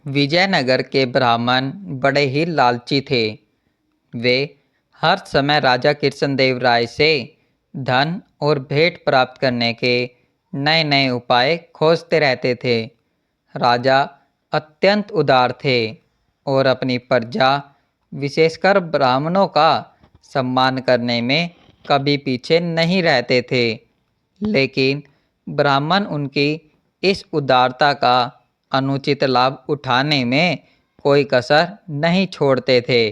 विजयनगर के ब्राह्मण बड़े ही लालची थे। वे हर समय राजा कृष्णदेव राय से धन और भेंट प्राप्त करने के नए नए उपाय खोजते रहते थे। राजा अत्यंत उदार थे और अपनी प्रजा विशेषकर ब्राह्मणों का सम्मान करने में कभी पीछे नहीं रहते थे। लेकिन ब्राह्मण उनकी इस उदारता का अनुचित लाभ उठाने में कोई कसर नहीं छोड़ते थे।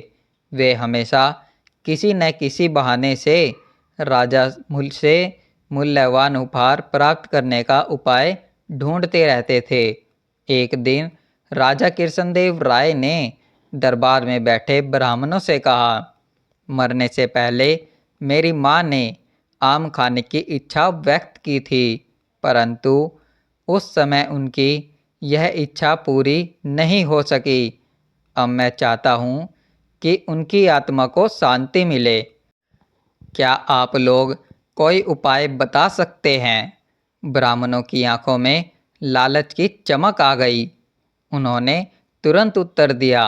वे हमेशा किसी न किसी बहाने से राजा से मूल्यवान उपहार प्राप्त करने का उपाय ढूंढते रहते थे। एक दिन राजा कृष्णदेव राय ने दरबार में बैठे ब्राह्मणों से कहा, मरने से पहले मेरी माँ ने आम खाने की इच्छा व्यक्त की थी, परंतु उस समय उनकी यह इच्छा पूरी नहीं हो सकी। अब मैं चाहता हूँ कि उनकी आत्मा को शांति मिले। क्या आप लोग कोई उपाय बता सकते हैं? ब्राह्मणों की आंखों में लालच की चमक आ गई। उन्होंने तुरंत उत्तर दिया,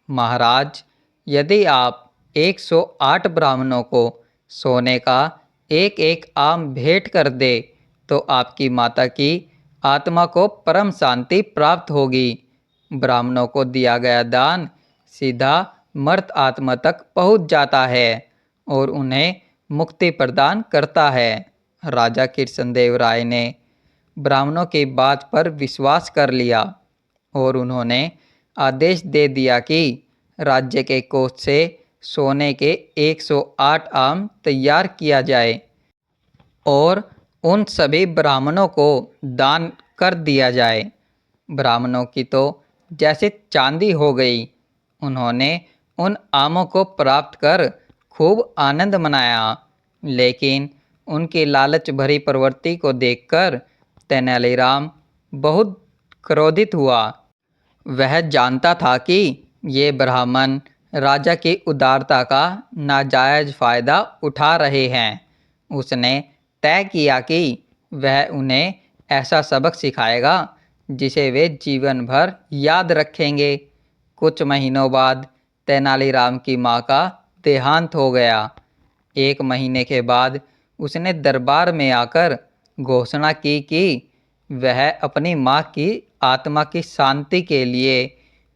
महाराज, यदि आप 108 ब्राह्मणों को सोने का एक एक आम भेंट कर दे तो आपकी माता की आत्मा को परम शांति प्राप्त होगी। ब्राह्मणों को दिया गया दान सीधा मर्त आत्मा तक पहुंच जाता है और उन्हें मुक्ति प्रदान करता है। राजा कृष्णदेव राय ने ब्राह्मणों की बात पर विश्वास कर लिया और उन्होंने आदेश दे दिया कि राज्य के कोष से सोने के 108 आम तैयार किया जाए और उन सभी ब्राह्मणों को दान कर दिया जाए। ब्राह्मणों की तो जैसे चांदी हो गई। उन्होंने उन आमों को प्राप्त कर खूब आनंद मनाया, लेकिन उनकी लालच भरी प्रवृत्ति को देखकर तेनालीराम बहुत क्रोधित हुआ। वह जानता था कि ये ब्राह्मण राजा की उदारता का नाजायज फायदा उठा रहे हैं। उसने तय किया कि वह उन्हें ऐसा सबक सिखाएगा जिसे वे जीवन भर याद रखेंगे। कुछ महीनों बाद तेनालीराम की माँ का देहांत हो गया। 1 महीने के बाद उसने दरबार में आकर घोषणा की कि वह अपनी माँ की आत्मा की शांति के लिए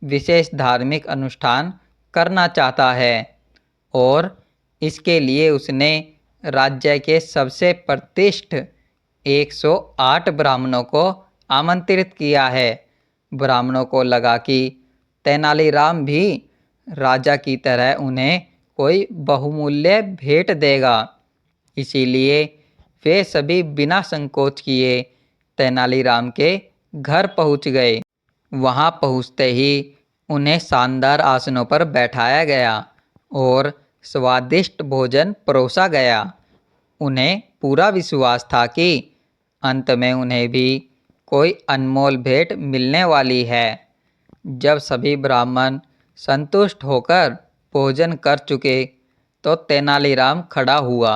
विशेष धार्मिक अनुष्ठान करना चाहता है और इसके लिए उसने राज्य के सबसे प्रतिष्ठित 108 ब्राह्मणों को आमंत्रित किया है। ब्राह्मणों को लगा कि तेनालीराम भी राजा की तरह उन्हें कोई बहुमूल्य भेंट देगा, इसीलिए वे सभी बिना संकोच किए तेनालीराम के घर पहुंच गए। वहां पहुंचते ही उन्हें शानदार आसनों पर बैठाया गया और स्वादिष्ट भोजन परोसा गया। उन्हें पूरा विश्वास था कि अंत में उन्हें भी कोई अनमोल भेंट मिलने वाली है। जब सभी ब्राह्मण संतुष्ट होकर भोजन कर चुके तो तेनालीराम खड़ा हुआ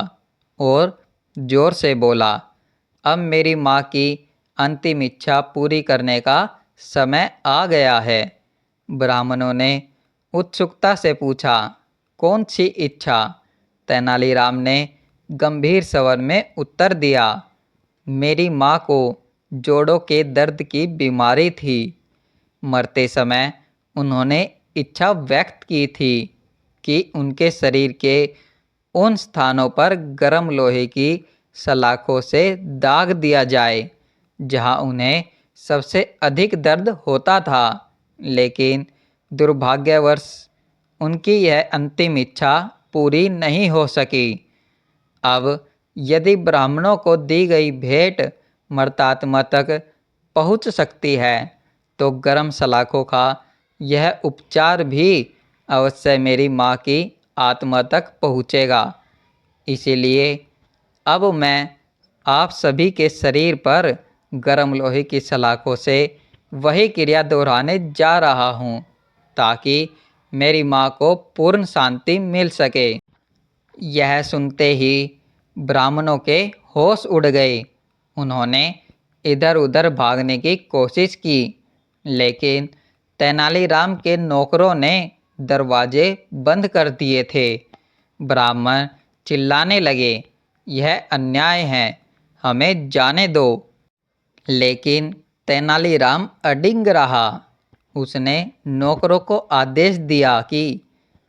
और जोर से बोला, अब मेरी माँ की अंतिम इच्छा पूरी करने का समय आ गया है। ब्राह्मणों ने उत्सुकता से पूछा, कौन सी इच्छा? तेनालीराम ने गंभीर स्वर में उत्तर दिया, मेरी माँ को जोड़ों के दर्द की बीमारी थी। मरते समय उन्होंने इच्छा व्यक्त की थी कि उनके शरीर के उन स्थानों पर गर्म लोहे की सलाखों से दाग दिया जाए जहां उन्हें सबसे अधिक दर्द होता था, लेकिन दुर्भाग्यवश उनकी यह अंतिम इच्छा पूरी नहीं हो सकी। अब यदि ब्राह्मणों को दी गई भेंट मर्तात्मा तक पहुंच सकती है तो गर्म सलाखों का यह उपचार भी अवश्य मेरी माँ की आत्मा तक पहुँचेगा। इसीलिए अब मैं आप सभी के शरीर पर गर्म लोहे की सलाखों से वही क्रिया दोहराने जा रहा हूँ ताकि मेरी माँ को पूर्ण शांति मिल सके। यह सुनते ही ब्राह्मणों के होश उड़ गए। उन्होंने इधर उधर भागने की कोशिश की, लेकिन तेनालीराम के नौकरों ने दरवाजे बंद कर दिए थे। ब्राह्मण चिल्लाने लगे, यह अन्याय है, हमें जाने दो। लेकिन तेनालीराम अडिग रहा। उसने नौकरों को आदेश दिया कि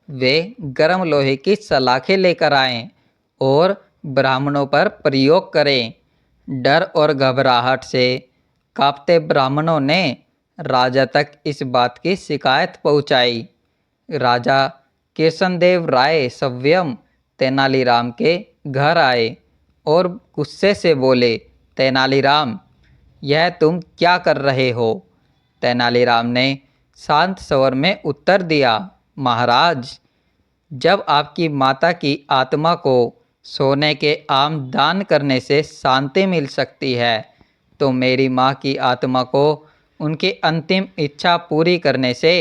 वे गर्म लोहे की सलाखें लेकर आएं और ब्राह्मणों पर प्रयोग करें। डर और घबराहट से कांपते ब्राह्मणों ने राजा तक इस बात की शिकायत पहुंचाई। राजा कृष्णदेव राय स्वयं तेनालीराम के घर आए और गुस्से से बोले, तेनालीराम, यह तुम क्या कर रहे हो? तेनालीराम ने शांत स्वर में उत्तर दिया, महाराज, जब आपकी माता की आत्मा को सोने के आम दान करने से शांति मिल सकती है, तो मेरी माँ की आत्मा को उनकी अंतिम इच्छा पूरी करने से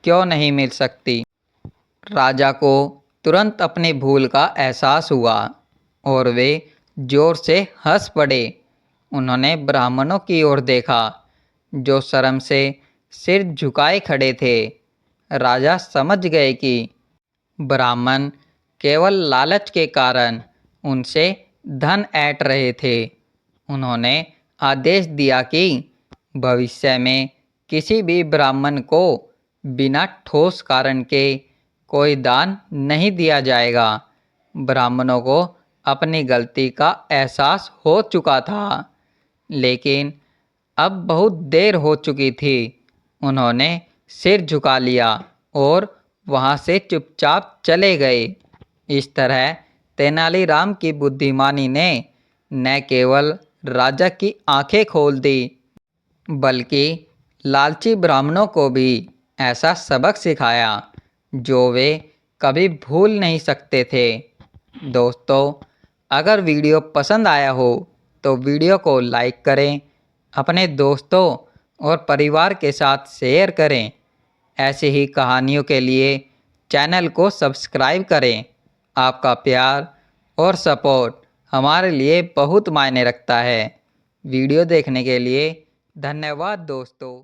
क्यों नहीं मिल सकती? राजा को तुरंत अपनी भूल का एहसास हुआ और वे जोर से हंस पड़े। उन्होंने ब्राह्मणों की ओर देखा, जो शर्म से सिर झुकाए खड़े थे। राजा समझ गए कि ब्राह्मण केवल लालच के कारण उनसे धन ऐंठ रहे थे। उन्होंने आदेश दिया कि भविष्य में किसी भी ब्राह्मण को बिना ठोस कारण के कोई दान नहीं दिया जाएगा। ब्राह्मणों को अपनी गलती का एहसास हो चुका था, लेकिन अब बहुत देर हो चुकी थी। उन्होंने सिर झुका लिया और वहाँ से चुपचाप चले गए। इस तरह तेनालीराम की बुद्धिमानी ने न केवल राजा की आंखें खोल दी, बल्कि लालची ब्राह्मणों को भी ऐसा सबक सिखाया जो वे कभी भूल नहीं सकते थे। दोस्तों, अगर वीडियो पसंद आया हो तो वीडियो को लाइक करें, अपने दोस्तों और परिवार के साथ शेयर करें। ऐसी ही कहानियों के लिए चैनल को सब्सक्राइब करें। आपका प्यार और सपोर्ट हमारे लिए बहुत मायने रखता है। वीडियो देखने के लिए धन्यवाद दोस्तों।